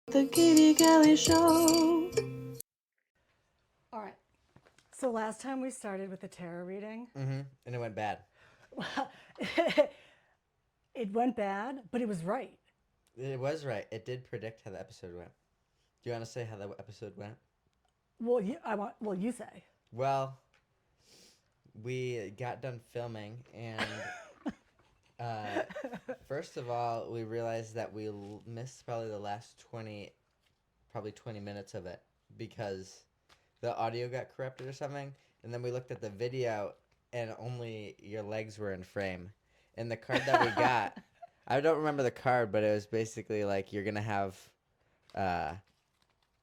The Katie Kelly Show. All right. So last time we started with the tarot reading. And it went bad. It went bad, but it was right. It was right. It did predict how the episode went. Do you want to say how the episode went? Well, you say. Well, we got done filming, and first of all, we realized that we missed probably the last 20 minutes of it because the audio got corrupted or something. And then we looked at the video, and only your legs were in frame. And the card that we got, I don't remember the card, but it was basically like you're gonna have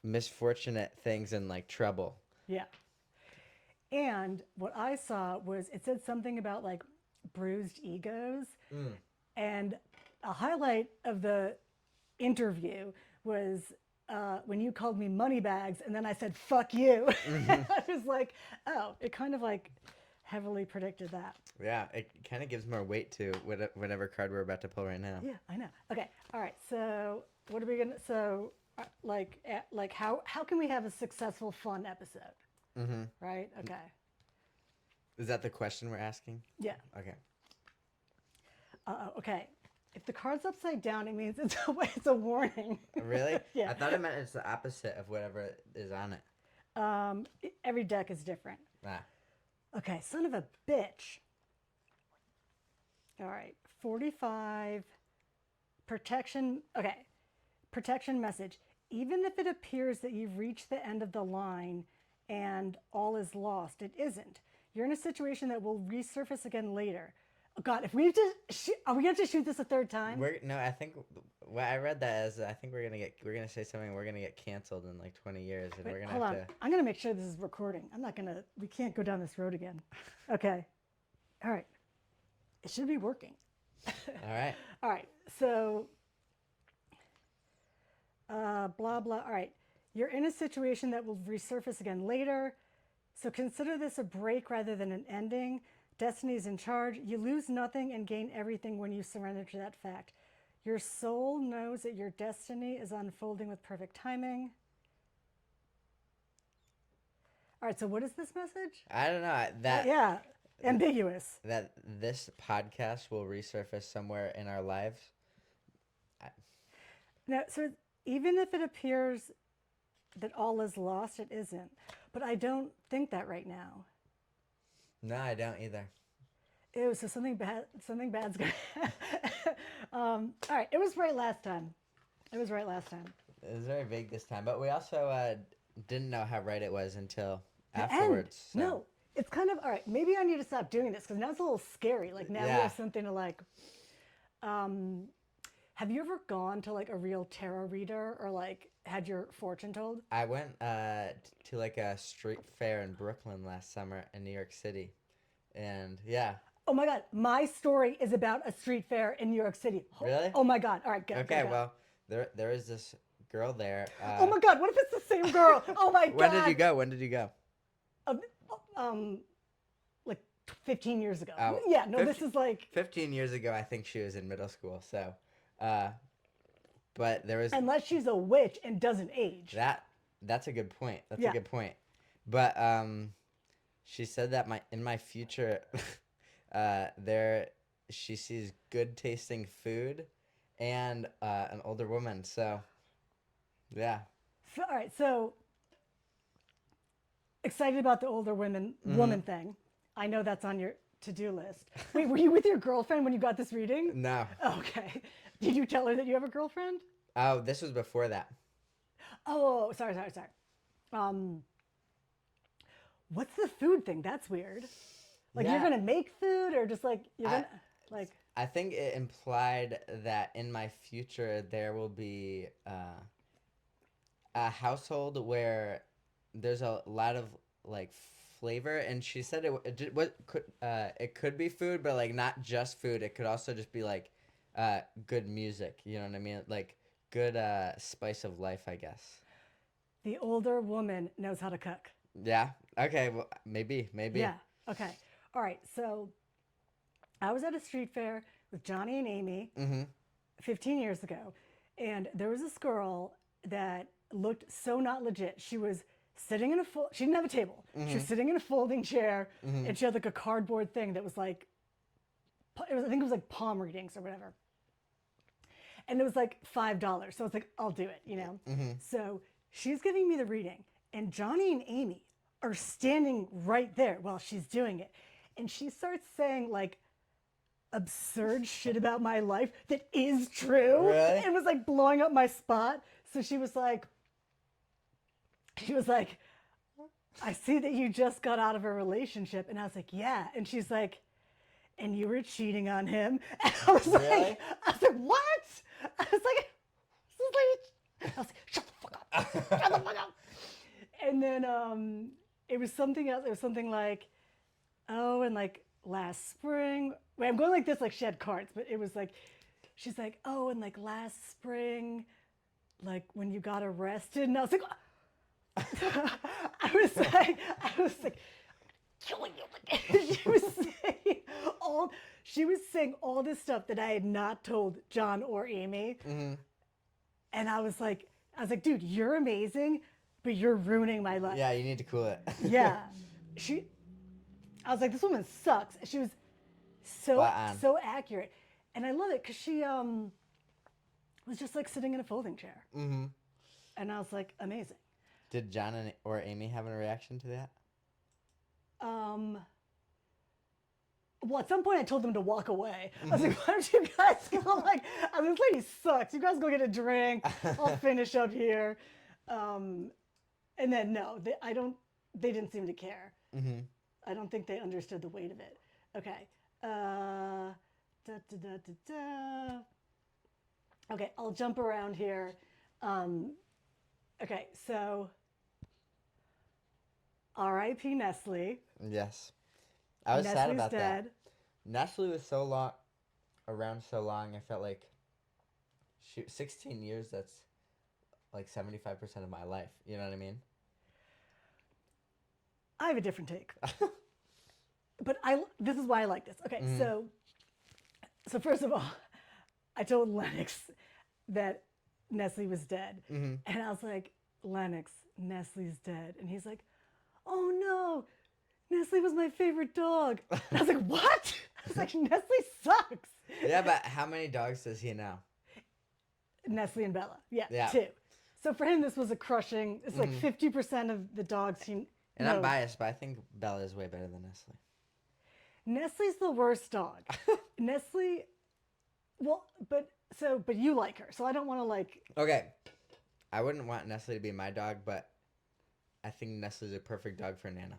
misfortunate things and like trouble. Yeah. And what I saw was it said something about like bruised egos. And a highlight of the interview was when you called me money bags and then I said, fuck you. I was like, oh, it kind of like heavily predicted that. Yeah, it kind of gives more weight to whatever card we're about to pull right now. Yeah, I know. Okay. All right. So what are we going to, so like how can we have a successful, fun episode? Right? Okay. Is that the question we're asking? Yeah. Okay. Okay. If the card's upside down, it means it's a warning. Really? Yeah. I thought it meant it's the opposite of whatever is on it. Every deck is different. Ah. Okay, son of a bitch. All right, 45. Protection. Okay, protection message. Even if it appears that you've reached the end of the line and all is lost, it isn't. You're in a situation that will resurface again later. Oh God, if we just are we going to shoot this a third time? No, I think what I read that as I think we're gonna say something. We're gonna get canceled in like 20 years, and Wait, we're gonna hold have on. to. I'm going to make sure this is recording. We can't go down this road again. Okay. All right. It should be working. All right. All right. So, blah, blah. All right. You're in a situation that will resurface again later. So consider this a break rather than an ending. Destiny is in charge. You lose nothing and gain everything when you surrender to that fact. Your soul knows that your destiny is unfolding with perfect timing. All right, so what is this message? I don't know Yeah, ambiguous. that this podcast will resurface somewhere in our lives. Now, so even if it appears that all is lost, it isn't. But I don't think that right now. No, I don't either. Ew, so something bad's gonna all right, it was right last time. It was very vague this time, but we also didn't know how right it was until The afterwards. end. No, it's kind of, all right, maybe I need to stop doing this because now it's a little scary. Like now we have something to like, have you ever gone to like a real tarot reader or like had your fortune told? I went to like a street fair in Brooklyn last summer in New York City, and yeah. Oh my God, my story is about a street fair in New York City. Really? Oh my God, all right, go. Okay, go. well, there is this girl there. Oh my God, what if it's the same girl? Oh my God. When did you go? Like 15 years ago. Oh, Yeah, no, this is like 15 years ago. I think she was in middle school. So, but there was unless she's a witch and doesn't age. That's a good point. That's Yeah. a good point. But she said that in my future, she sees good tasting food, and an older woman. So, yeah. So, all right, so excited about the older woman thing. I know that's on your to-do list. Wait, were you with your girlfriend when you got this reading? No. Okay. Did you tell her that you have a girlfriend? Oh, this was before that. Oh, sorry. What's the food thing? That's weird. Like Yeah. you're gonna make food, or just like you're gonna like. I think it implied that in my future there will be a household where there's a lot of like flavor, and she said it could be food, but like not just food. It could also just be like good music. You know what I mean? Like good spice of life, I guess. The older woman knows how to cook. Yeah. Okay. Well, maybe. Yeah. Okay. All right. So I was at a street fair with Johnny and Amy 15 years ago, and there was this girl that looked so not legit. She was sitting in she didn't have a table. She was sitting in a folding chair, and she had like a cardboard thing that was like, I think it was like palm readings or whatever. And it was like $5. So it's like, I'll do it, you know? So she's giving me the reading, and Johnny and Amy are standing right there while she's doing it. And she starts saying like absurd shit about my life that is true. Really? It was like blowing up my spot. So she was like, I see that you just got out of a relationship. And I was like, yeah. And she's like, and you were cheating on him. And I was Really? like, what? I was like, shut the fuck up. Shut the fuck up. And then it was something else. It was something like, oh, and like last spring. Wait, I'm going like this, like she had cards, but it was like, she's like, oh, and like last spring, like when you got arrested. And I was like, I was like, killing you. She was saying all this stuff that I had not told John or Amy. And I was like, dude, you're amazing, but you're ruining my life. Yeah, you need to cool it. Yeah. I was like, this woman sucks. She was so accurate. And I love it because she was just like sitting in a folding chair. And I was like, amazing. Did John or Amy have a reaction to that? Well, at some point I told them to walk away. I was like, why don't you guys go, like, this lady sucks. You guys go get a drink. I'll finish up here. And then, no, they didn't seem to care. I don't think they understood the weight of it. Okay. Okay, I'll jump around here. Okay, so R.I.P. Nestle. Yes. I was sad Nestle's about dead. that. Nestle was around so long, I felt like 16 years, that's like 75% of my life. You know what I mean? I have a different take. But this is why I like this. Okay, so first of all, I told Lennox that Nestle was dead. And I was like, Lennox, Nestle's dead. And he's like, oh no, Nestle was my favorite dog. And I was like, what? I was like, Nestle sucks. Yeah, but how many dogs does he know? Nestle and Bella. Yeah, 2. So for him, this was a crushing, it's like 50% of the dogs he And I'm biased, but I think Bella is way better than Nestle. Nestle's the worst dog. Nestle, well, but you like her, so I don't want to like. Okay, I wouldn't want Nestle to be my dog, but I think Nestle's a perfect dog for Nana.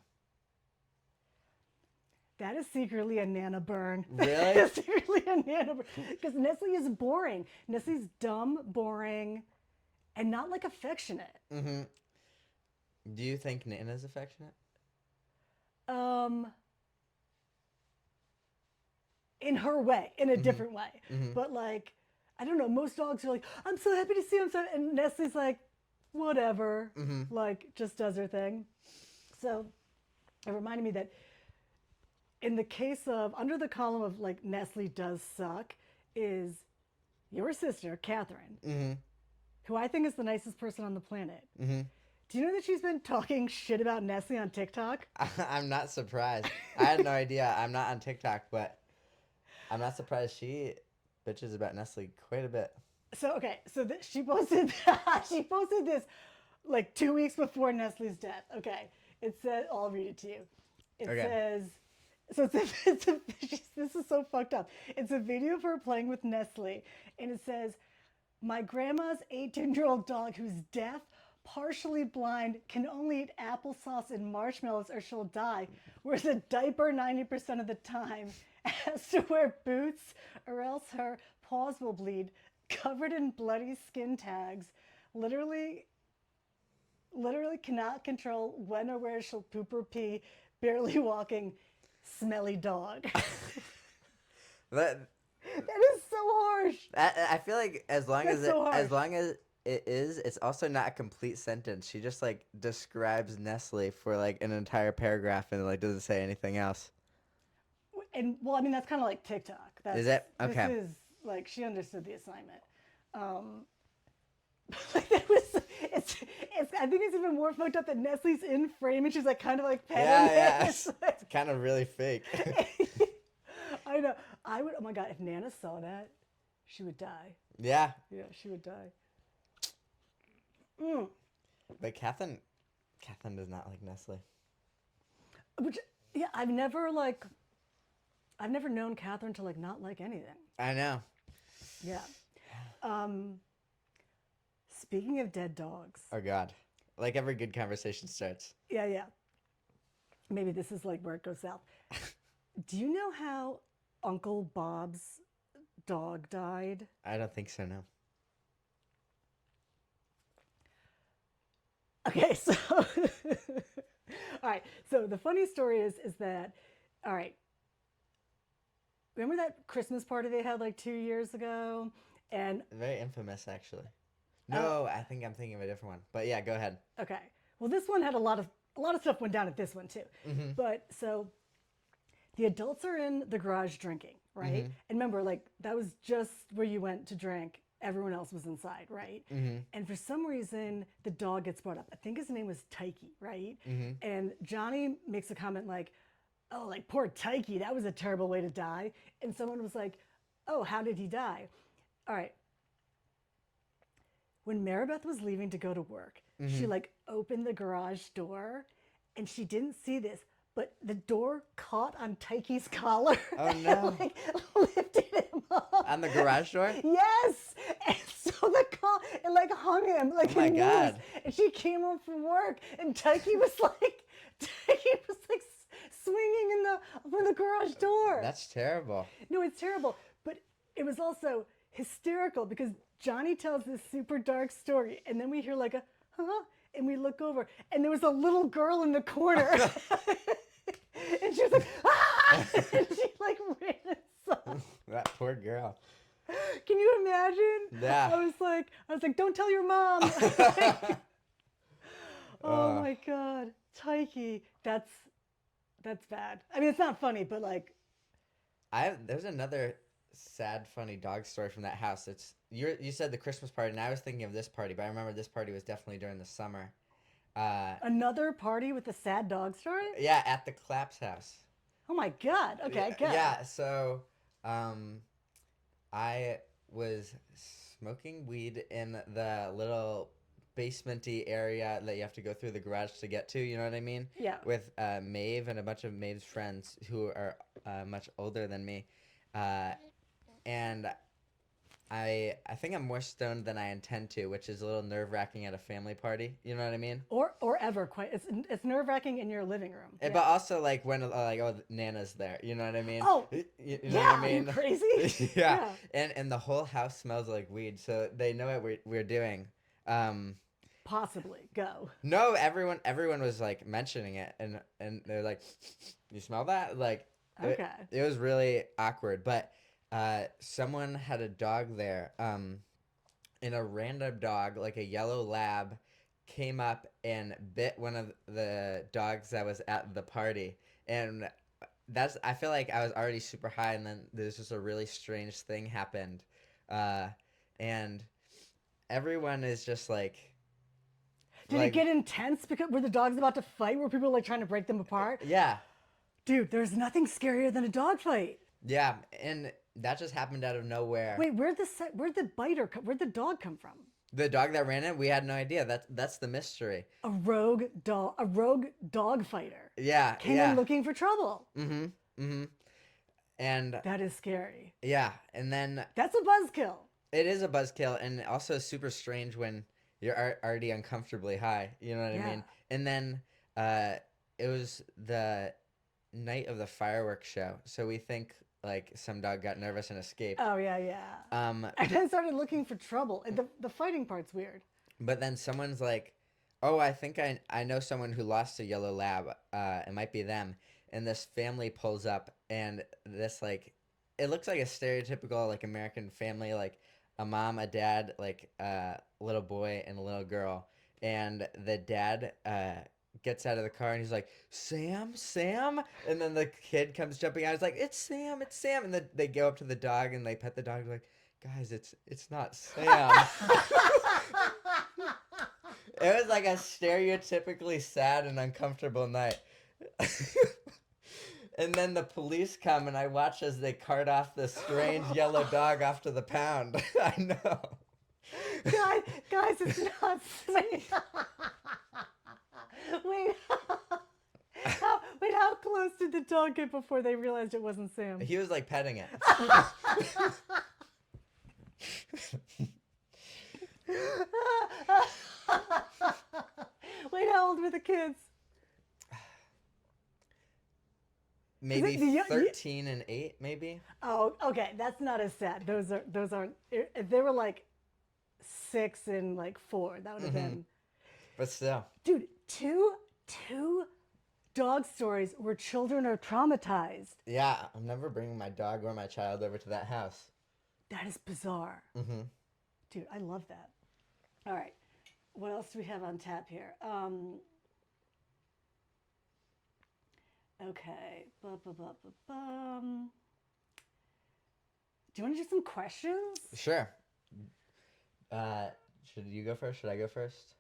That is secretly a Nana burn. Really? That is secretly a Nana burn. Because Nestle is boring. Nestle's dumb, boring, and not like affectionate. Do you think Nana's affectionate? In her way, in a different way. But like, I don't know, most dogs are like, I'm so happy to see him. And Nestle's like, whatever, like just does her thing. So it reminded me that in the case of, under the column of like Nestle does suck, is your sister, Catherine, who I think is the nicest person on the planet. Do you know that she's been talking shit about Nestle on TikTok? I'm not surprised. I had no idea. I'm not on TikTok, but I'm not surprised she bitches about Nestle quite a bit. So, okay, so she posted this like 2 weeks before Nestle's death. Okay, it said, I'll read it to you. It says, so this is so fucked up. It's a video of her playing with Nestle, and it says, my grandma's 18-year-old dog who's deaf, partially blind, can only eat applesauce and marshmallows or she'll die, wears a diaper 90% of the time, has to wear boots or else her paws will bleed, covered in bloody skin tags, literally cannot control when or where she'll poop or pee, barely walking, smelly dog. That is so harsh. I feel like as long as it is, it's also not a complete sentence. She just like describes Nestle for like an entire paragraph and like doesn't say anything else. And well, I mean that's kind of like TikTok. Is it? Okay. This is like she understood the assignment. Like that was so I think it's even more fucked up that Nestle's in frame and she's like kind of like petting Yeah, it. yeah. It's kind of really fake. I know. I would. Oh my god! If Nana saw that, she would die. Yeah. Yeah, she would die. But Catherine does not like Nestle. Which, yeah, I've never known Catherine to like not like anything. I know. Yeah. Speaking of dead dogs. Oh God. Like every good conversation starts. Yeah, yeah. Maybe this is like where it goes south. Do you know how Uncle Bob's dog died? I don't think so, no. Okay, so all right. So the funny story is that, all right. Remember that Christmas party they had like 2 years ago, and Very infamous, actually. No, I think I'm thinking of a different one. But yeah, go ahead. okay. Well, this one had a lot of stuff went down at this one too. But so the adults are in the garage drinking, right? And remember, like that was just where you went to drink. Everyone else was inside, right? And for some reason, the dog gets brought up. I think his name was Tyke, right? And Johnny makes a comment like, "Oh, like poor Tyke, that was a terrible way to die." And someone was like, "Oh, how did he die?" All right. When Maribeth was leaving to go to work, she like opened the garage door and she didn't see this, but the door caught on Tyke's collar. Oh no. And, like lifted him up. On the garage door? Yes. And so the collar, it like hung him like Oh my in noose. God. And she came home from work and Tyke was like swinging from the garage door. That's terrible. No, it's terrible. But it was also hysterical because Johnny tells this super dark story, and then we hear like a huh, and we look over, and there was a little girl in the corner, and she was like ah, and she like ran inside. That poor girl. Can you imagine? Yeah. I was like, don't tell your mom. Oh my God, Tyke, that's bad. I mean, it's not funny, but like, There's another sad, funny dog story from that house. You said the Christmas party, and I was thinking of this party, but I remember this party was definitely during the summer. another party with a sad dog story. Yeah, at the Claps house. Oh my God. Okay, good. Yeah, so I was smoking weed in the little basementy area that you have to go through the garage to get to, you know what I mean? Yeah. With Maeve and a bunch of Maeve's friends who are much older than me. And I think I'm more stoned than I intend to, which is a little nerve-wracking at a family party. You know what I mean? Or ever quite. It's nerve-wracking in your living room. Yeah. But also like when Nana's there. You know what I mean? Oh, you know yeah, what I mean? you crazy? Yeah. And the whole house smells like weed, so they know what we're doing. Possibly. Go. No, everyone was like mentioning it, and they're like, "You smell that?" Like, Okay. it was really awkward. But someone had a dog there, and a random dog, like a yellow lab, came up and bit one of the dogs that was at the party, and I feel like I was already super high, and then there's just a really strange thing happened, and everyone is just like. Did it get intense because were the dogs about to fight? Were people like trying to break them apart? Yeah. Dude, there's nothing scarier than a dog fight. Yeah, and that just happened out of nowhere. Wait, where'd the dog come from? The dog that ran it, we had no idea. That's the mystery. A rogue dog fighter. Yeah, Came in looking for trouble. And that is scary. yeah, and then That's a buzzkill. it is a buzzkill, and also super strange when you're already uncomfortably high. You know what I mean? And then it was the night of the fireworks show, so we think like some dog got nervous and escaped. Oh yeah. And then started looking for trouble. And the fighting part's weird. But then someone's like, "Oh, I think I know someone who lost a yellow lab. It might be them." And this family pulls up, and this like, it looks like a stereotypical like American family, like a mom, a dad, like a little boy and a little girl. And the dad gets out of the car and he's like, Sam? And then the kid comes jumping out. He's like, it's Sam. And then they go up to the dog and they pet the dog. Like, guys, it's not Sam. It was like a stereotypically sad and uncomfortable night. And then the police come, and I watch as they cart off this strange yellow dog off to the pound. I know. Guys, it's not sweet. Wait. How close did the dog get before they realized it wasn't Sam? He was like petting it. Wait, how old were the kids? Maybe 13 and 8, maybe. Oh, okay. That's not as sad. Those aren't. If they were like 6 and like 4, that would have been. But still, dude, two dog stories where children are traumatized. Yeah, I'm never bringing my dog or my child over to that house. That is bizarre. Dude, I love that. All right, what else do we have on tap here? Okay. Do you want to do some questions? Sure. Should you go first? Should I go first?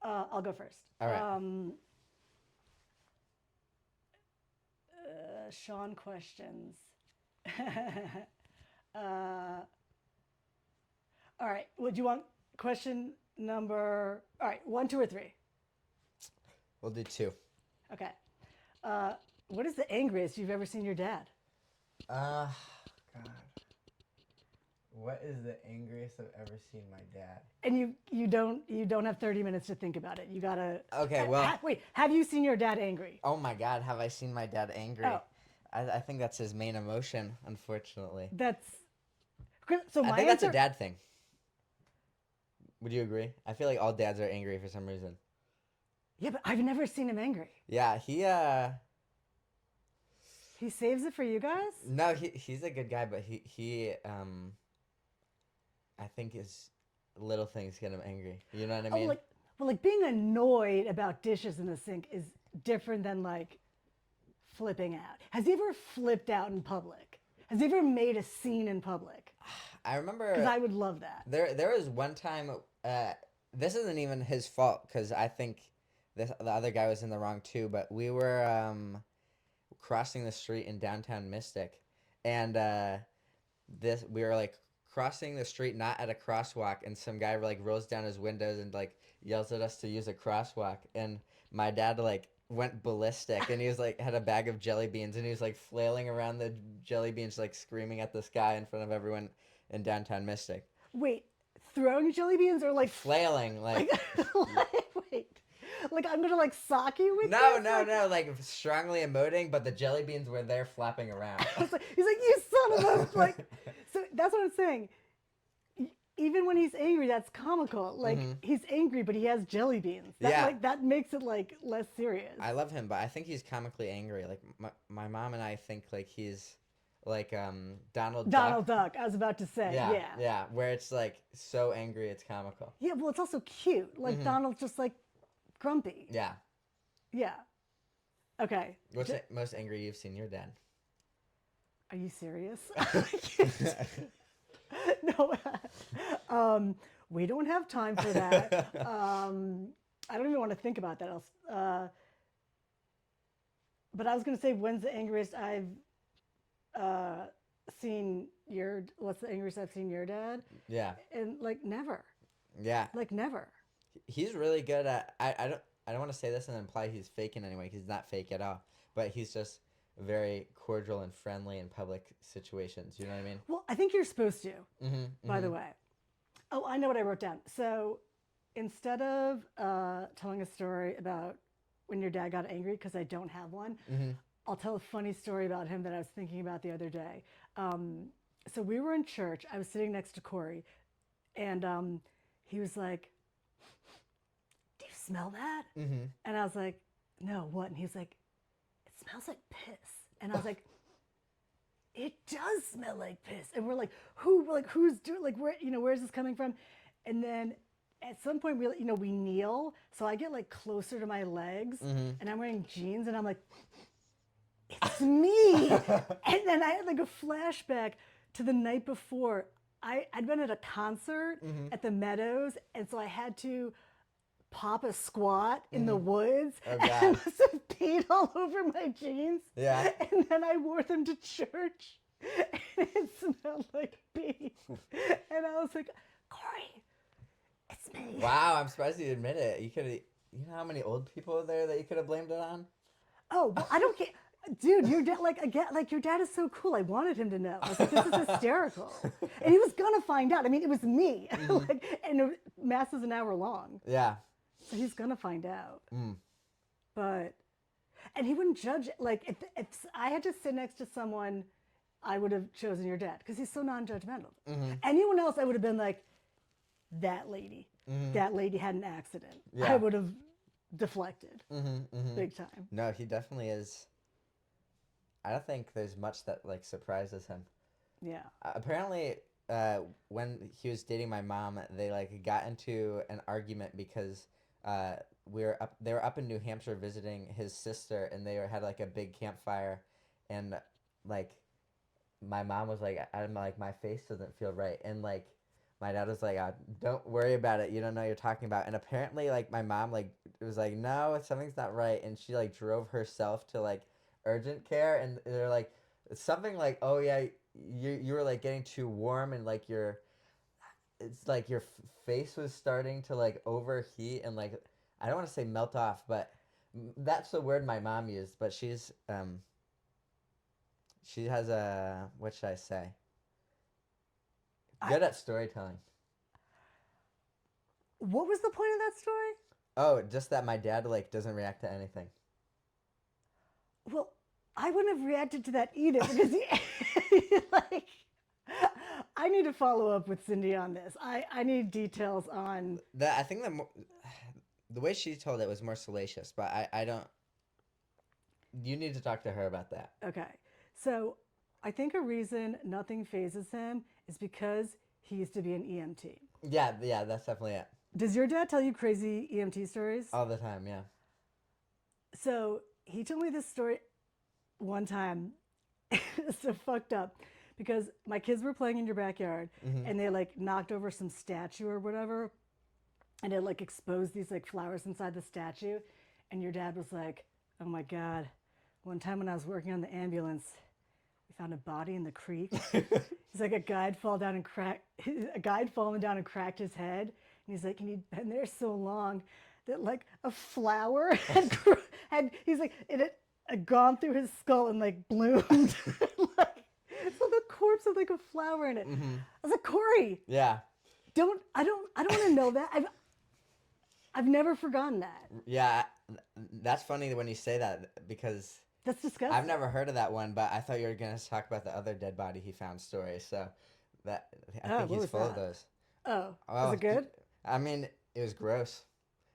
I'll go first. All right. Sean questions. All right. Would you want question number? All right, 1, 2, or 3? We'll do 2. Okay. What is the angriest you've ever seen your dad? God. What is the angriest I've ever seen my dad? And you don't have 30 minutes to think about it. You gotta. Okay, well. Wait, have you seen your dad angry? Oh my God, have I seen my dad angry? Oh. I think that's his main emotion, unfortunately. That's. So I think that's a dad thing. Would you agree? I feel like all dads are angry for some reason. Yeah, but I've never seen him angry. Yeah, He saves it for you guys? No, he's a good guy, but he I think his little things get him angry. You know what I mean? Like being annoyed about dishes in the sink is different than like flipping out. Has he ever flipped out in public? Has he ever made a scene in public? I remember. Because I would love that. There was one time. This isn't even his fault because I think the other guy was in the wrong too. But we were crossing the street in downtown Mystic, and we were like crossing the street not at a crosswalk, and some guy like rolls down his windows and like yells at us to use a crosswalk, and my dad like went ballistic, and he was like had a bag of jelly beans, and he was like flailing around the jelly beans, like screaming at the sky in front of everyone in downtown Mystic. Wait, throwing jelly beans or like flailing like wait, like I'm gonna like sock you with no, this? like strongly emoting, but the jelly beans were there flapping around. He's like, you son of a like. So that's what I'm saying. Even when he's angry, that's comical. Like he's angry, but he has jelly beans. That makes it like less serious. I love him, but I think he's comically angry. Like my mom and I think like he's like Donald Duck. I was about to say. Yeah. Where it's like so angry, it's comical. Yeah, well, it's also cute. Like Donald's just like grumpy. Yeah. Yeah. Okay. What's the most angry you've seen your dad? Are you serious? No. We don't have time for that. I don't even want to think about that else. But I was going to say, what's the angriest I've seen your dad? Yeah. And like never. Yeah. Like never. He's really good at, I don't want to say this and imply he's fake in any way, 'cause he's not fake at all. But he's just very cordial and friendly in public situations. You know what I mean? Well, I think you're supposed to, by the way. Oh, I know what I wrote down. So instead of telling a story about when your dad got angry, because I don't have one, I'll tell a funny story about him that I was thinking about the other day. So we were in church. I was sitting next to Corey, and he was like, "Do you smell that?" And I was like, "No, what?" And he was like, "It smells like piss." And I was like, "It does smell like piss." And we're like, who's doing, like, where's this coming from? And then at some point we kneel. So I get like closer to my legs and I'm wearing jeans and I'm like, it's me. And then I had like a flashback to the night before. I'd been at a concert at the Meadows, and so I had to pop a squat in the woods. Oh, And I God. must have peed all over my jeans. Yeah. And then I wore them to church, and it smelled like pee. And I was like, Corey, it's me. Wow, I'm surprised you admit it. You know how many old people are there that you could have blamed it on? Oh, well, I don't care. Dude, your dad, your dad is so cool. I wanted him to know. I was like, this is hysterical. And he was going to find out. I mean, it was me. And Mass is an hour long. Yeah. So he's going to find out. But, and he wouldn't judge. Like, if I had to sit next to someone, I would have chosen your dad because he's so non-judgmental. Anyone else, I would have been like, that lady. That lady had an accident. Yeah. I would have deflected big time. No, he definitely is. I don't think there's much that like surprises him. Yeah. Apparently, when he was dating my mom, they like got into an argument because they were up in New Hampshire visiting his sister, and they had like a big campfire, and like my mom was like, I'm like, my face doesn't feel right, and like my dad was like, don't worry about it, you don't know what you're talking about. And apparently like my mom like was like, no, something's not right, and she like drove herself to like urgent care, and they're like something like, oh yeah, you were like getting too warm, and like it's like your face was starting to like overheat, and like I don't want to say melt off, but that's the word my mom used. But she has a, what should I say, good at storytelling. What was the point of that story? Oh, just that my dad like doesn't react to anything. Well, I wouldn't have reacted to that either because like, I need to follow up with Cindy on this. I need details on. I think the way she told it was more salacious, but I don't. You need to talk to her about that. Okay, so I think a reason nothing phases him is because he used to be an EMT. Yeah, that's definitely it. Does your dad tell you crazy EMT stories? All the time, yeah. So he told me this story one time. It's so fucked up because my kids were playing in your backyard and they like knocked over some statue or whatever, and it like exposed these like flowers inside the statue, and your dad was like, oh my God, one time when I was working on the ambulance, we found a body in the creek. He's like, a guy had fallen down and cracked his head. And he's like, and he'd been there so long that like a flower he's like, it had gone through his skull and like bloomed. Like, so the corpse had like a flower in it. I was like, Corey. Yeah. I don't want to know that. I've never forgotten that. Yeah, that's funny when you say that because That's disgusting. I've never heard of that one, but I thought you were gonna talk about the other dead body he found story. So I think he's full of those. Oh, was it good? I mean, it was gross.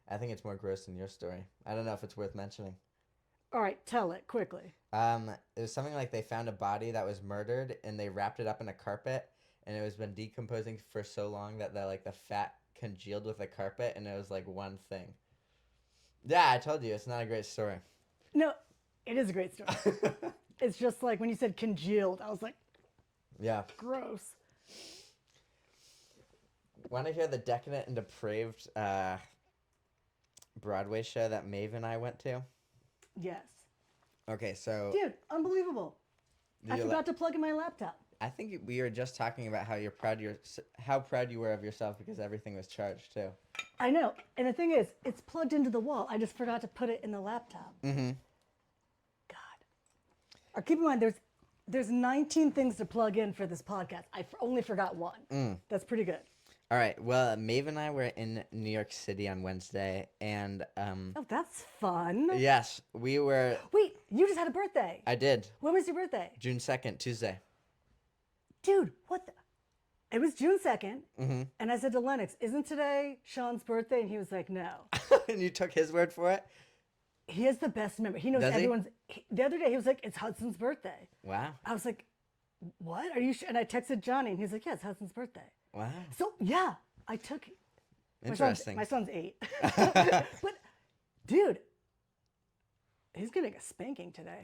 I think it's more gross than your story. I don't know if it's worth mentioning. All right, tell it quickly. It was something like they found a body that was murdered and they wrapped it up in a carpet, and it was been decomposing for so long that the fat congealed with the carpet, and it was like one thing. Yeah, I told you it's not a great story. No, it is a great story. It's just like when you said congealed, I was like, yeah, gross. Want to hear the decadent and depraved Broadway show that Maeve and I went to? Yes. Okay, so Dude, unbelievable. I forgot to plug in my laptop. I think we were just talking about how how proud you were of yourself because everything was charged too. I know. And the thing is, it's plugged into the wall. I just forgot to put it in the laptop. God. Or keep in mind, there's 19 things to plug in for this podcast. I only forgot one. That's pretty good. All right. Well, Maeve and I were in New York City on Wednesday, and Oh, that's fun. yes, we were. Wait, you just had a birthday. I did. When was your birthday? June 2nd, Tuesday. Dude, what the? It was June 2nd, and I said to Lennox, isn't today Sean's birthday? And he was like, no. And you took his word for it? He has the best memory. He knows Does he? everyone's. The other day, he was like, it's Hudson's birthday. Wow. I was like, what? Are you sure? And I texted Johnny, and he's like, yeah, it's Hudson's birthday. Wow. So, yeah, I took. Interesting. My son's 8. But, dude, he's getting a spanking today.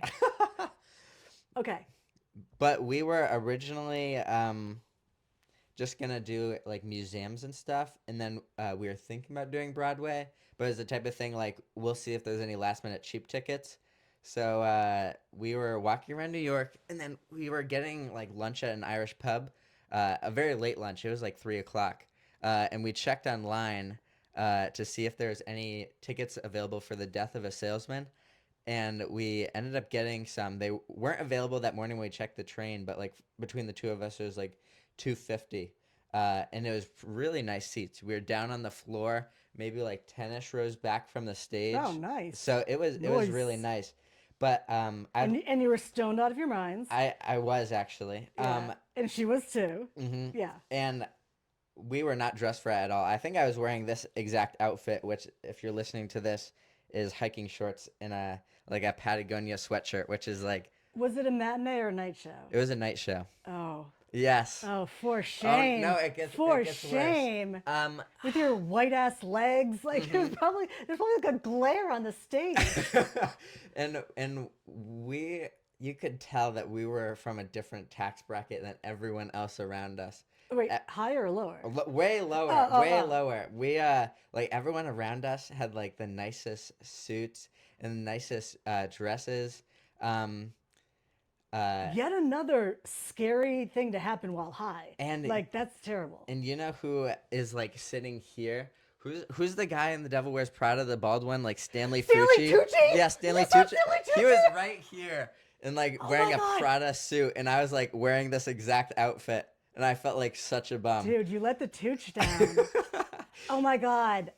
Okay. But we were originally just gonna do like museums and stuff, and then we were thinking about doing Broadway, but it's the type of thing like we'll see if there's any last minute cheap tickets. So we were walking around New York, and then we were getting like lunch at an Irish pub, a very late lunch. It was like 3 o'clock, and we checked online to see if there's any tickets available for the death of a salesman, and we ended up getting some. They weren't available that morning when we checked the train, but like between the two of us, it was like 250, and it was really nice seats. We were down on the floor, maybe like 10ish rows back from the stage. Oh, nice. So it was really nice. But and you were stoned out of your minds. I was actually. Yeah. And she was too. Mm-hmm. Yeah. And we were not dressed for it at all. I think I was wearing this exact outfit, which, if you're listening to this, is hiking shorts and a Patagonia sweatshirt, which is like. Was it a matinee or a night show? It was a night show. Oh. Yes. Oh, for shame. Oh, no, it gets shame. Worse. With your white ass legs, like there's probably like a glare on the stage. and you could tell that we were from a different tax bracket than everyone else around us. Wait, higher or lower? Way lower, lower. We like everyone around us had like the nicest suits and the nicest dresses. Yet another scary thing to happen while high. And like that's terrible. And you know who is like sitting here? Who's the guy in The Devil Wears Prada, the bald one, like Stanley Tucci? Yeah, Stanley Tucci. He was right here and like wearing a Prada suit, and I was like wearing this exact outfit, and I felt like such a bum. Dude, you let the Tucci down. Oh my God.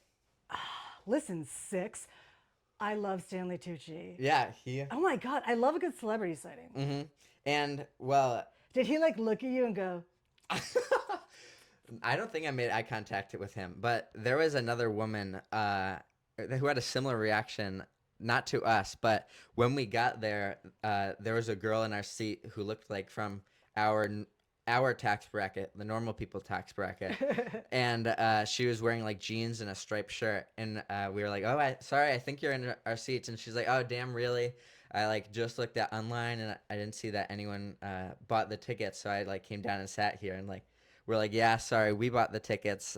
Listen, Six. I love Stanley Tucci. Yeah, Oh my God, I love a good celebrity sighting. Mm-hmm. And well, did he like look at you and go? I don't think I made eye contact with him, but there was another woman who had a similar reaction, not to us, but when we got there, there was a girl in our seat who looked like from our tax bracket, the normal people tax bracket, and she was wearing like jeans and a striped shirt, and we were like, "Oh, sorry, I think you're in our seats," and she's like, "Oh, damn, really? I like just looked at online and I didn't see that anyone bought the tickets, so I like came down and sat here," and like we're like, "Yeah, sorry, we bought the tickets."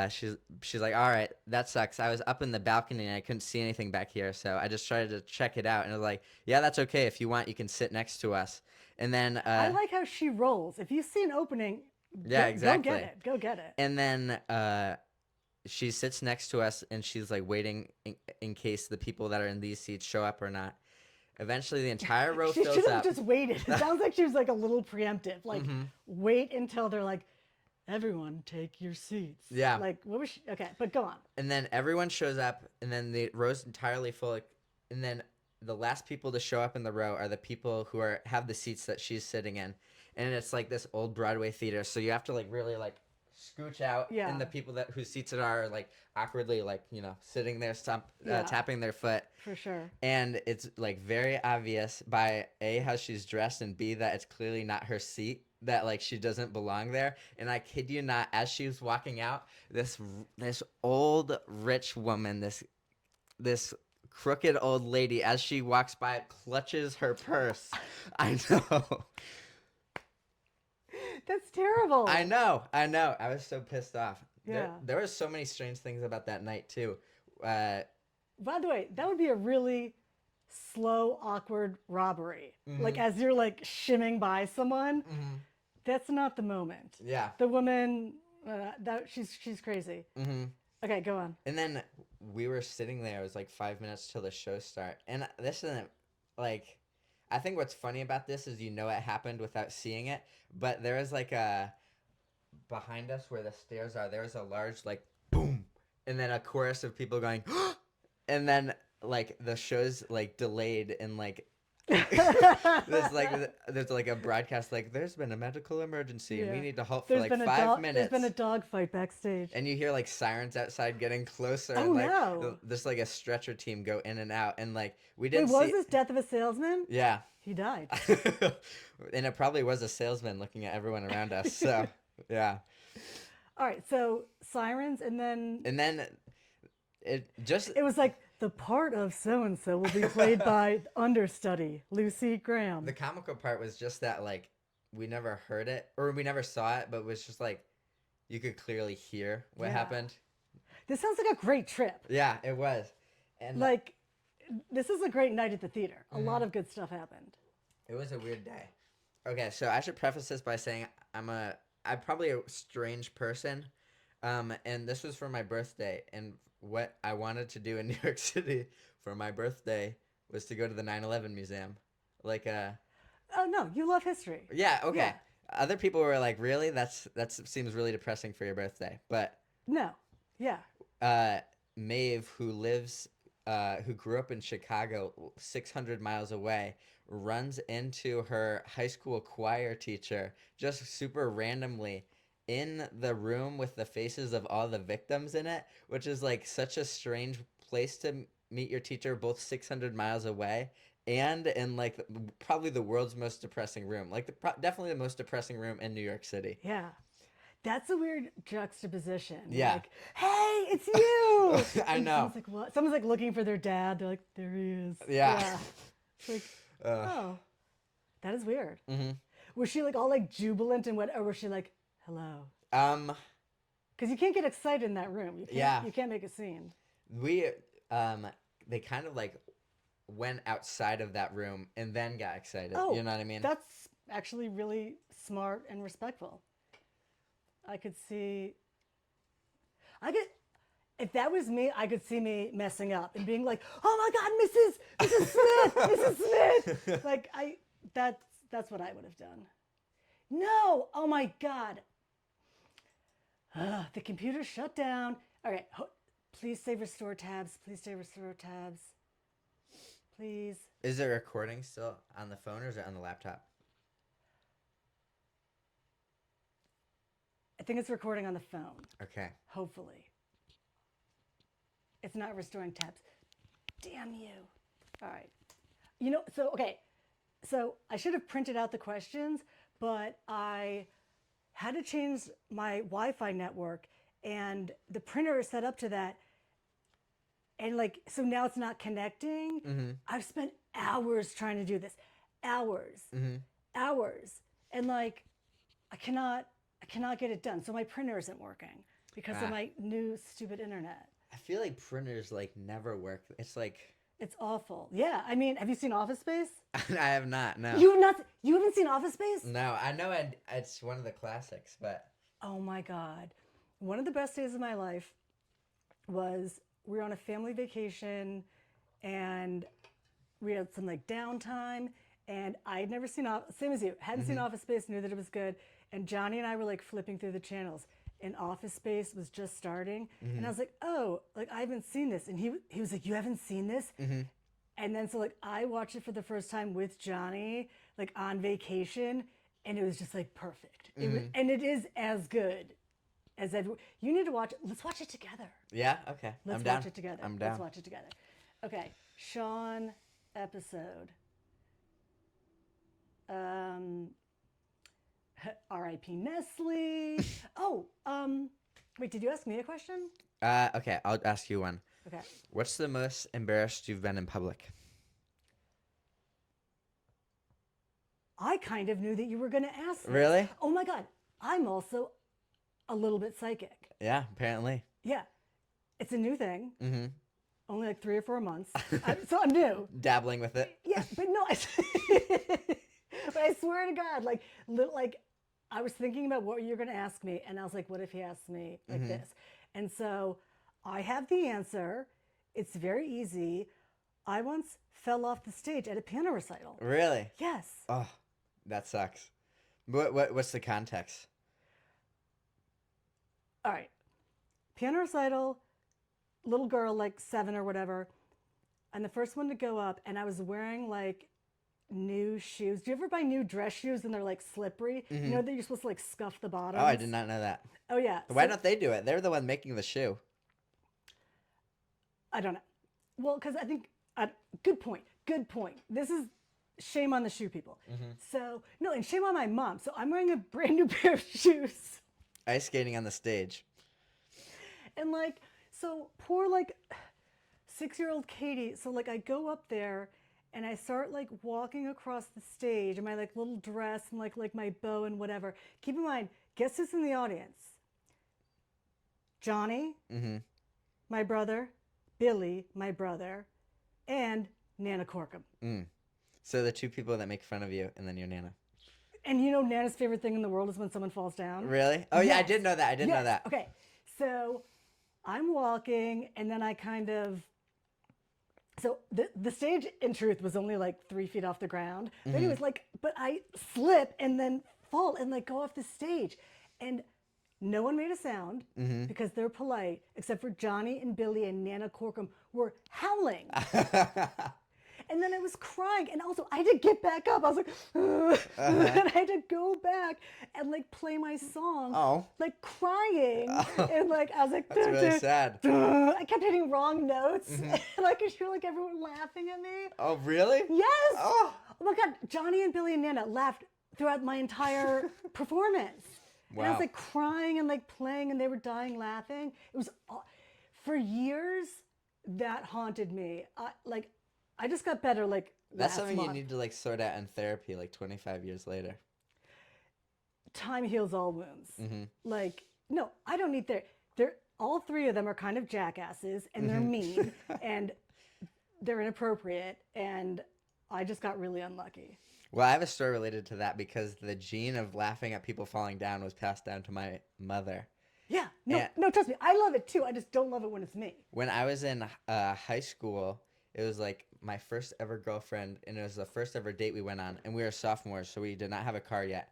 She's like, "All right, that sucks. I was up in the balcony and I couldn't see anything back here, so I just tried to check it out," and I was like, "Yeah, that's okay. If you want, you can sit next to us." And then I like how she rolls. If you see an opening, exactly. Go get it. And then she sits next to us, and she's like waiting in case the people that are in these seats show up or not. Eventually, the entire row fills up. She should have just waited. It sounds like she was like a little preemptive. Like, wait until they're like, "Everyone, take your seats." Yeah. Like, what was she? Okay, but go on. And then everyone shows up, and then the row's entirely full. And then the last people to show up in the row are the people who have the seats that she's sitting in, and it's like this old Broadway theater, so you have to like really like scooch out, and the people whose seats it are like awkwardly like sitting there tapping their foot. For sure. And it's like very obvious by A, how she's dressed, and B, that it's clearly not her seat, that like she doesn't belong there. And I kid you not, as she was walking out, this old rich woman, this crooked old lady, as she walks by, clutches her purse. I know. That's terrible. I know. I was so pissed off. Yeah. There were so many strange things about that night too. By the way, that would be a really slow, awkward robbery. Like as you're like shimming by someone, that's not the moment. Yeah. The woman, she's crazy. Okay, go on. And then we were sitting there. It was like 5 minutes till the show start. And this isn't like, I think what's funny about this is it happened without seeing it. But there was like behind us where the stairs are, there was a large like boom. And then a chorus of people going, and then like the show's like delayed and like there's like a broadcast like there's been a medical emergency and we need to halt for like 5 minutes. There's been a dog fight backstage, and you hear like sirens outside getting closer. Oh, and like no. there's like a stretcher team go in and out, and like we didn't. Wait, was this Death of a Salesman? Yeah, he died. And it probably was a salesman looking at everyone around us. So yeah. All right, so sirens, and then it was like, the part of so-and-so will be played by understudy Lucy Graham. The comical part was just that, like, we never heard it or we never saw it, but it was just like you could clearly hear what Yeah. happened. This sounds like a great trip. Yeah, it was. And Like, this is a great night at the theater. A lot of good stuff happened. it was a weird day. Okay, so I should preface this by saying I'm probably a strange person. And this was for my birthday, and what I wanted to do in New York City for my birthday was to go to the 9/11 museum. Like Oh, no, you love history. yeah, okay. Yeah. Other people were like, "Really? That seems really depressing for your birthday." But No. Yeah. Maeve, who grew up in Chicago, 600 miles away, runs into her high school choir teacher just super randomly in the room with the faces of all the victims in it, which is like such a strange place to meet your teacher, both 600 miles away and in like probably the world's most depressing room, like definitely the most depressing room in New York City. Yeah. That's a weird juxtaposition. Yeah. Like, hey, it's you. I And know. Someone's like, what? Someone's like looking for their dad. They're like, there he is. Yeah. It's like, oh, that is weird. Mm-hmm. Was she like all like jubilant and what? Or was she like, hello? Um, Because you can't get excited in that room. You can't, Yeah. You can't make a scene. they kind of like went outside of that room and then got excited. Oh, You know what I mean? That's actually really smart and respectful. I could see. If that was me, I could see me messing up and being like, "Oh my God, Mrs. Smith, Mrs. Smith!" Like that's what I would have done. No, oh my God, the computer shut down. All right, please say restore tabs. Please say restore tabs. Please. Is it recording still on the phone or is it on the laptop? I think it's recording on the phone. Okay. Hopefully. It's not restoring tabs. Damn you. All right. Okay. So I should have printed out the questions, but I had to change my Wi-Fi network and the printer is set up to that. And so now it's not connecting. Mm-hmm. I've spent hours trying to do this. Hours. Mm-hmm. Hours. And I cannot get it done. So my printer isn't working because of my new stupid internet. I feel like printers never work. It's like It's awful. Yeah. I mean, have you seen Office Space? I have not. No. You haven't seen Office Space? No, I know it's one of the classics, but Oh my God. One of the best days of my life was we were on a family vacation and we had some downtime and I'd never seen same as you, hadn't seen Office Space, knew that it was good. And Johnny and I were flipping through the channels and Office Space was just starting. And I was like, oh, I haven't seen this. And he was like, you haven't seen this? And then so I watched it for the first time with Johnny, on vacation, and it was just perfect. It was, and it is as good as you need to watch it. Let's watch it together. yeah, okay. Let's I'm down. watch it together. I'm down. Let's watch it together. Okay, Sean episode. R.I.P. Nestle. Oh, wait, did you ask me a question? Okay, I'll ask you one. Okay. What's the most embarrassed you've been in public? I kind of knew that you were going to ask this. Really? Oh my God, I'm also a little bit psychic. Yeah, apparently. Yeah, it's a new thing. Mm-hmm. Only 3 or 4 months. So I'm new. Dabbling with it. Yeah, but no, but I swear to God, I was thinking about what you're going to ask me, and I was like, what if he asks me this? And so I have the answer. It's very easy. I once fell off the stage at a piano recital. Really? Yes. Oh, that sucks. What's the context? All right. Piano recital, little girl, 7 or whatever. And the first one to go up, and I was wearing new shoes. Do you ever buy new dress shoes and they're slippery? You know that you're supposed to scuff the bottom? Oh, I did not know that. Oh yeah. Why don't they do it? They're the one making the shoe. I don't know. Well, because I think good point. Good point. This is shame on the shoe people. So no, and shame on my mom. So I'm wearing a brand new pair of shoes, Ice skating on the stage. and so poor 6-year-old Katie. So I go up there, and I start like walking across the stage in my like little dress and like my bow and whatever. Keep in mind, guess who's in the audience? Johnny, my brother, Billy, my brother, and Nana Corkum. So the two people that make fun of you, and then your Nana. And you know Nana's favorite thing in the world is when someone falls down? Really? Oh, yeah, I Yes. did know that. I did know that. Okay, so I'm walking, and then I kind of... So the stage, in truth, was only like 3 feet off the ground. But anyways, but I slip and then fall and like go off the stage. And no one made a sound because they're polite, except for Johnny and Billy and Nana Corkum were howling. And then I was crying, and also I had to get back up. I was like, and I had to go back and like play my song, like crying, and like I was like, that's really sad. I kept hitting wrong notes, and I could hear like everyone laughing at me. Oh, really? Yes. Oh my God, Johnny and Billy and Nana laughed throughout my entire performance. Wow. And I was like crying and like playing, and they were dying laughing. It was for years that haunted me. I just got better like That's last something month. you need to like sort out in therapy like 25 years later. Time heals all wounds. Like, no, I don't need therapy. All three of them are kind of jackasses, and they're mean, and they're inappropriate, and I just got really unlucky. Well, I have a story related to that because the gene of laughing at people falling down was passed down to my mother. Yeah, no, trust me, I love it too. I just don't love it when it's me. When I was in high school, it was like my first ever girlfriend, and it was the first ever date we went on, and we were sophomores, so we did not have a car yet.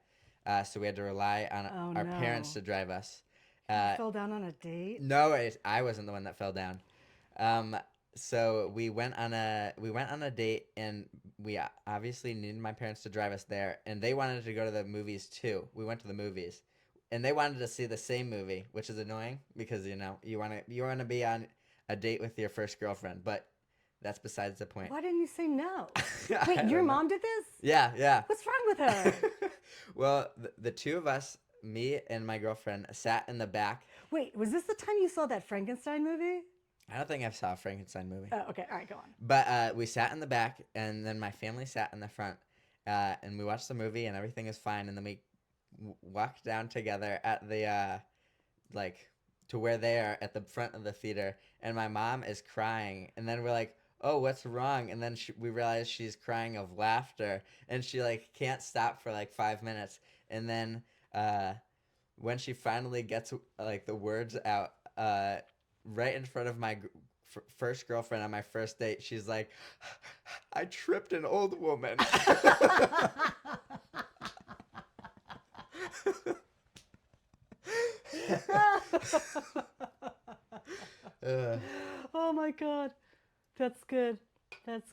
So we had to rely on our parents to drive us. You fell down on a date? No, I wasn't the one that fell down. So we went on a date, and we obviously needed my parents to drive us there, and they wanted to go to the movies too. We went to the movies, and they wanted to see the same movie, which is annoying because you want to be on a date with your first girlfriend, but that's besides the point. Why didn't you say no? Wait, your mom did this? Yeah. What's wrong with her? Well, the two of us, me and my girlfriend, sat in the back. Wait, was this the time you saw that Frankenstein movie? I don't think I saw a Frankenstein movie. Oh, okay. All right, go on. But we sat in the back, and then my family sat in the front, and we watched the movie, and everything was fine. And then we walked down together at the to where they are at the front of the theater, and my mom is crying, and then we're like, oh, what's wrong? And then we realize she's crying of laughter, and she like can't stop for like 5 minutes. And then when she finally gets like the words out, right in front of my first girlfriend on my first date, she's like, I tripped an old woman. Oh my God. That's good. That's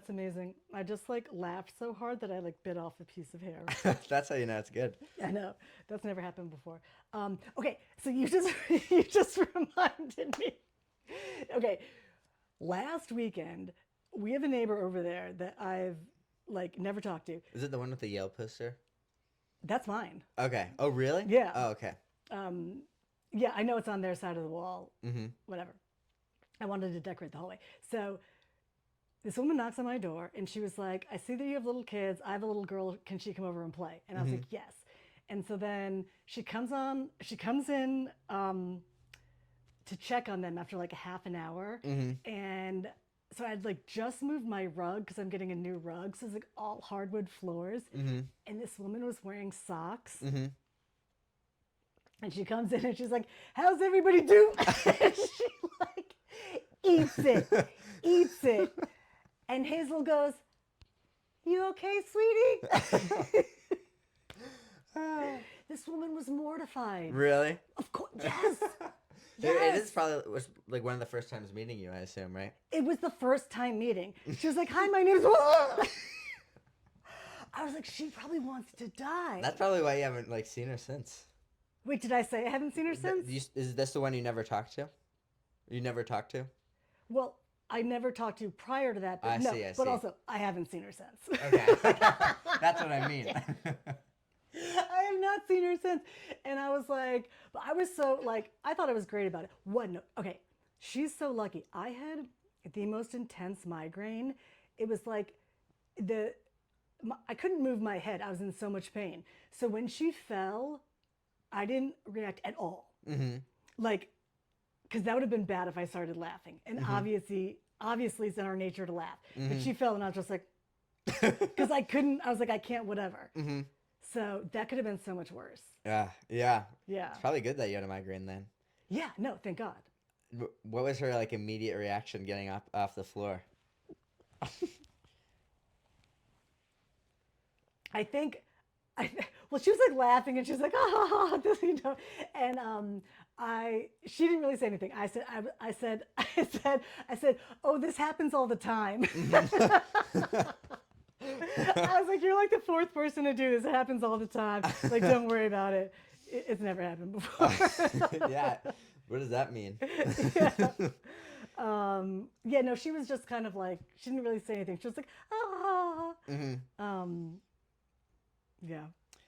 amazing. I just like laughed so hard that I like bit off a piece of hair. That's how you know it's good. I know. That's never happened before. Okay, so you just reminded me. Okay, last weekend we have a neighbor over there that I've like never talked to. Is it the one with the Yale poster? That's mine. Okay. Oh, really? Yeah. Oh, okay. Yeah, I know it's on their side of the wall. Mm-hmm. Whatever. I wanted to decorate the hallway. So this woman knocks on my door, and she was like, I see that you have little kids. I have a little girl. Can she come over and play? And I was like, yes. And so then she comes in to check on them after like a half an hour. And so I'd like just moved my rug because I'm getting a new rug. So it's like all hardwood floors. And this woman was wearing socks. And she comes in and she's like, how's everybody doing? And she like eats it. And Hazel goes, you okay, sweetie? This woman was mortified. Really? Of course, yes. It is probably was like one of the first times meeting you, I assume, right? It was the first time meeting. She was like, hi, my name's... I was like, she probably wants to die. That's probably why you haven't like seen her since. Wait, did I say I haven't seen her since? Is this the one you never talked to? You never talked to? Well, I never talked to you prior to that. But I see. But also, I haven't seen her since. Okay. That's what I mean. I have not seen her since. And I was like, but I was so like, I thought I was great about it. What? No. Okay. She's so lucky. I had the most intense migraine. It was like I couldn't move my head. I was in so much pain. So when she fell, I didn't react at all. Mm-hmm. Like, because that would have been bad if I started laughing. And obviously it's in our nature to laugh. But she fell, and I was just like, because I couldn't. I was like, I can't, whatever. So that could have been so much worse. Yeah. Yeah. It's probably good that you had a migraine then. Yeah. No, thank God. What was her like immediate reaction getting up off the floor? I think, well, she was like laughing, and she was like, ah, this, you know, and she didn't really say anything. I said, oh, this happens all the time. I was like, you're like the fourth person to do this. It happens all the time. Like, don't worry about it. It's never happened before. Yeah. What does that mean? Yeah, no, she was just kind of like, she didn't really say anything. She was like, ah. Yeah.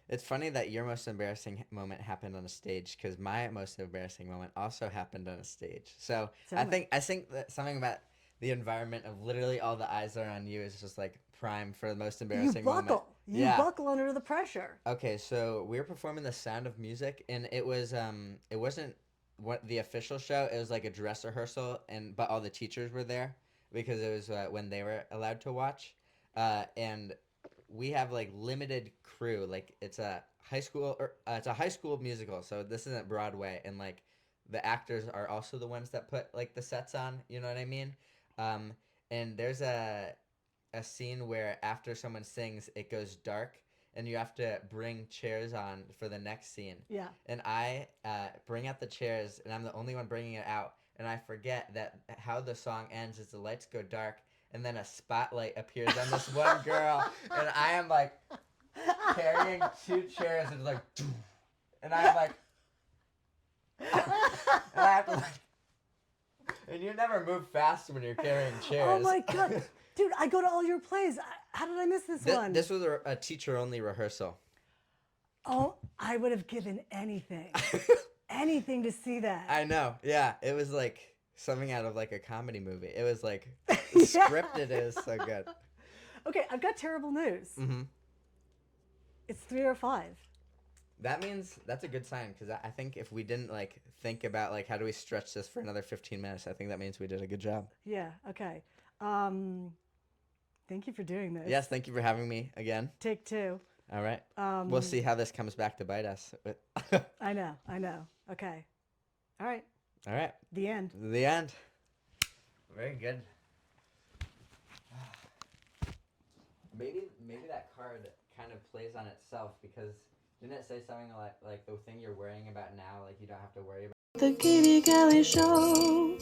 It's funny that your most embarrassing moment happened on a stage, because my most embarrassing moment also happened on a stage. So I think that something about the environment of literally all the eyes are on you is just like prime for the most embarrassing moment. You buckle under the pressure. Okay, so we were performing The Sound of Music, and it wasn't what the official show. It was like a dress rehearsal, but all the teachers were there because it was when they were allowed to watch, and we have like limited crew. Like it's a high school musical, so this isn't Broadway, and like the actors are also the ones that put like the sets on. You know what I mean? And there's a scene where after someone sings, it goes dark, and you have to bring chairs on for the next scene. Yeah. And I bring out the chairs, and I'm the only one bringing it out, and I forget that how the song ends is the lights go dark, and then a spotlight appears on this one girl, and I am like carrying 2 chairs, and like, and I'm like, and I have to like, and you never move fast when you're carrying chairs. Oh my God. Dude, I go to all your plays. How did I miss this one? This was a teacher-only rehearsal. Oh, I would have given anything. Anything to see that. I know. Yeah. It was like something out of like a comedy movie. It was like scripted. It was so good. Okay, I've got terrible news. It's 3 or 5. That means that's a good sign, because I think if we didn't like think about like how do we stretch this for another 15 minutes, I think that means we did a good job. Yeah, okay. Thank you for doing this. Yes, thank you for having me again. Take 2. All right. We'll see how this comes back to bite us. I know. Okay. All right. The end. The end. Very good. Maybe that card kind of plays on itself, because didn't it say something like the thing you're worrying about now, like you don't have to worry about? The Kitty Kelly Show.